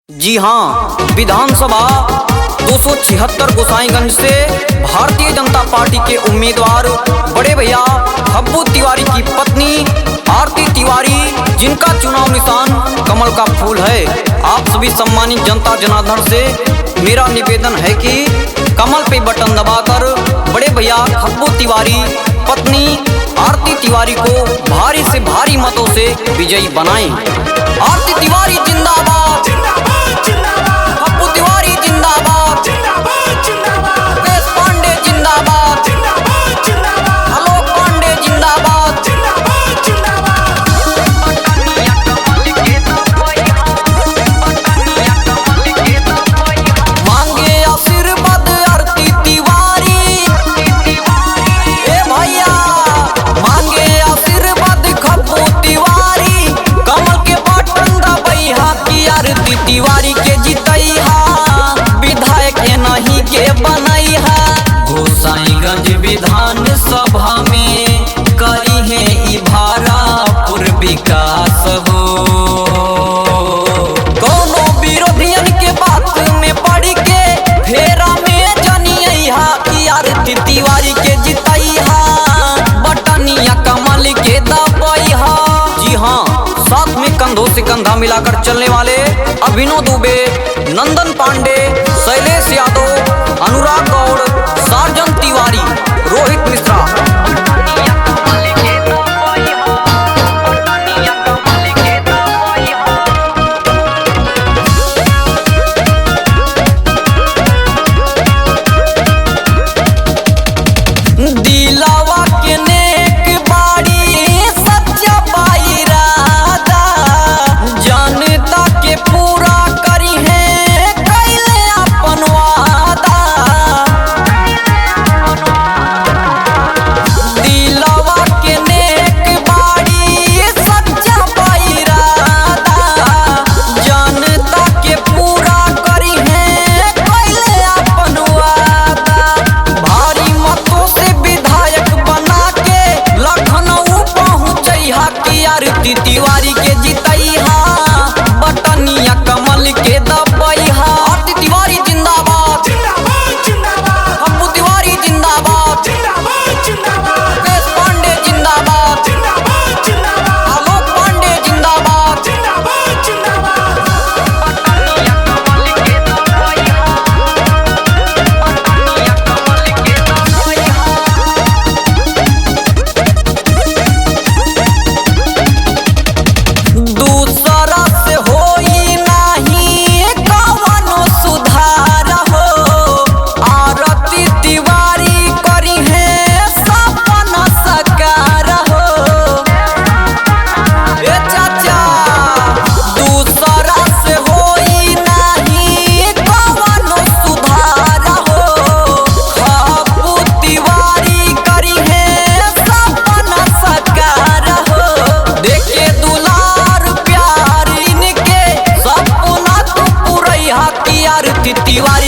जी हाँ, विधानसभा 276 गोसाईगंज से भारतीय जनता पार्टी के उम्मीदवार बड़े भैया खब्बू तिवारी की पत्नी आरती तिवारी, जिनका चुनाव निशान कमल का फूल है। आप सभी सम्मानित जनता जनार्दन से मेरा निवेदन है कि कमल पे बटन दबाकर बड़े भैया खब्बू तिवारी पत्नी आरती तिवारी को भारी से भारी मतों से विजयी बनाएं। आरती तिवारी जिंदाबाद, खब्बू तिवारी जिंदाबाद, मुकेश पांडे जिंदाबाद, आलोक पांडे जिंदाबाद। मांगे आशीर्वाद आरती तिवारी, ए भैया मांगे आशीर्वाद खब्बू तिवारी, कमल के बटन दबैहा की आरती तिवारी के जितैहा, विधायक नहीं के बनैहा। गोसाईगंज विधान सभा में करी है ई भारापुर विकास हो। कोनो विरोधियन के बात में पड़ के फेरा में जनियहा की आरती तिवारी के जितैहा, बटनिया कमल के दबैहा। जी हाँ, साथ में कंधों से कंधा मिलाकर चलने वाले अभिनव दुबे, नंदन पांडे, शैलेश यादव, अनुराग गौड़, सार्जन तिवारी, रोहित मिश्रा। दिलावा के नेक बाड़ी सच्चा इरादा, जनता के पूरा करी है कैले अपन वादा। दिलावा के नेक बाड़ी सच्चा इरादा, जनता के पूरा करी है कैले अपन वादा। भारी मतों से विधायक बना के लखनऊ पहुँचैहा की आरती तिवारी के जितैहा, बटनिया कमल के दबैहा। आरती तिवारी जिंदाबाद, खब्बू तिवारी जिंदाबाद, मुकेश पांडे जिंदाबाद, आलोक पांडे जिंदाबाद। दूसरा से होई नहीं कवनो सुधार हो, आरती तिवारी करी है सपना साकार हो। ए चाचा, दूसरा से होई नहीं कवनो सुधार हो, खब्बू तिवारी करी है सपना साकार हो। देखे दुलार प्यार इनके सपना तो पूरैहा की आरती तिवारी।